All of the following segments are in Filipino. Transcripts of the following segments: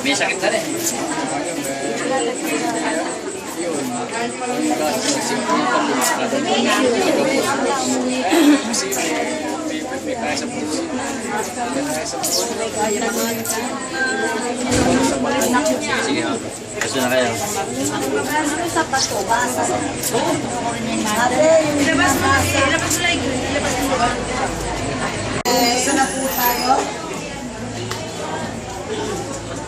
May sakit na rin. May kaya sa puso. Sige ha. Gusto na kayo. Sa pato, basa. Isa na po tayo.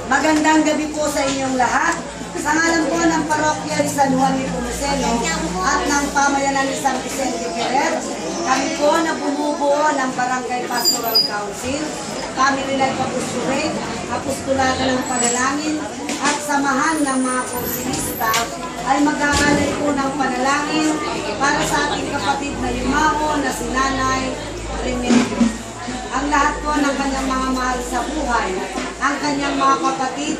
Magandang gabi po sa inyong lahat. Sa ngalan po ng parokya ni San Juan de Pomoceno at ng pamayanan ni San Vicente Ferrer, kami po na bumubuo ng Barangay Pastoral Council. Kami rin nagpapusturate, apostolado ng panalangin at samahan ng mga konsilista ay mag-aalay po ng panalangin para sa ating kapatid na yumao na si Nanay Remedios. Ang lahat po ng kanyang mga mahal sa buhay, ang kanyang mga kapatid,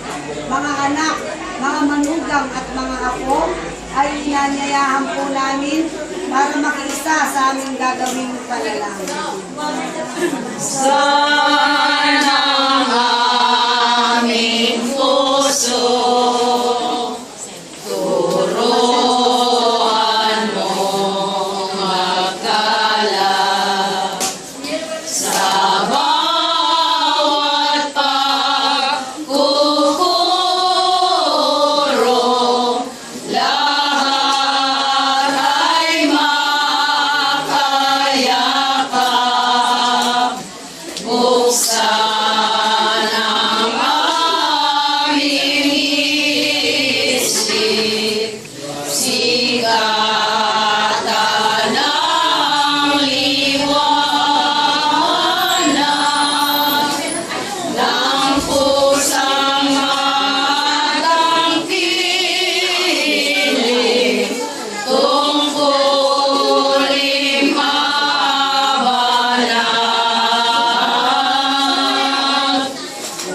mga anak, mga manugang at mga apo ay inanyayahan po namin para makiisa sa aming gagawing panalangin. Sana aming puso, turuan mong magkalap sa bawat pagkukurong, lahat ay makayakap. Buksan ang aming isip, sikatan ng liwanag ng pusang matangkilik, tungkulin mabanal.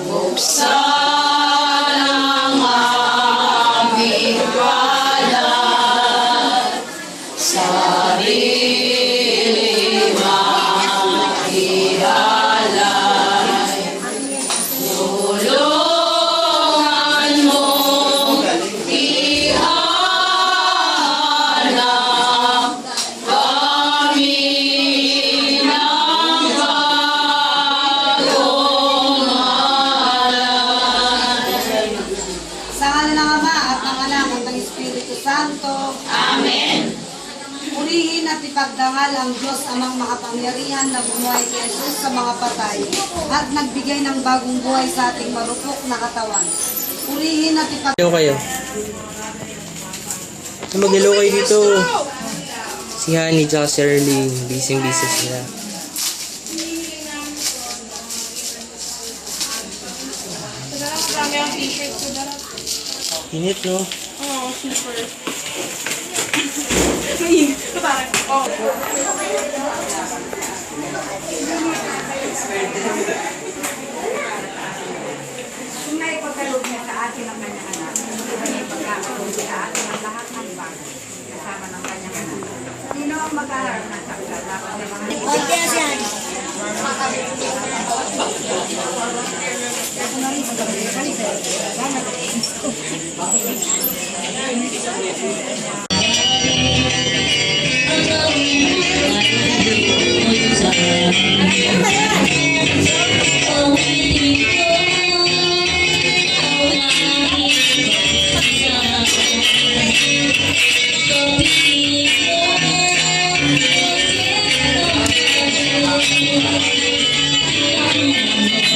Buksan ang aming balat, sarili makialay. Tulungan mong ihanap kami ng bagong alay. Sa ngalan ng Ama at ng Anak at ng Espiritu Santo, Amen. purihin at ipagdangal ang Diyos amang makapangyarihan na bumuhay kay Jesus sa mga patay at nagbigay ng bagong buhay sa ating marupok na katawan. Purihin at Hello kayo. Mag-hello kayo dito. Si Honey at si Erling. Busy-busy sila. Marami ang t-shirt ko darap. Init, no? Oo, super. Ay, parang, oh. Kung may pagkalog niya sa atin ang kanyang anak, may pagkakalog sa atin ang lahat ng bagay kasama ng kanyang anak. Sino ang mag-aaral ng sakla? Dapat may mga Thank you.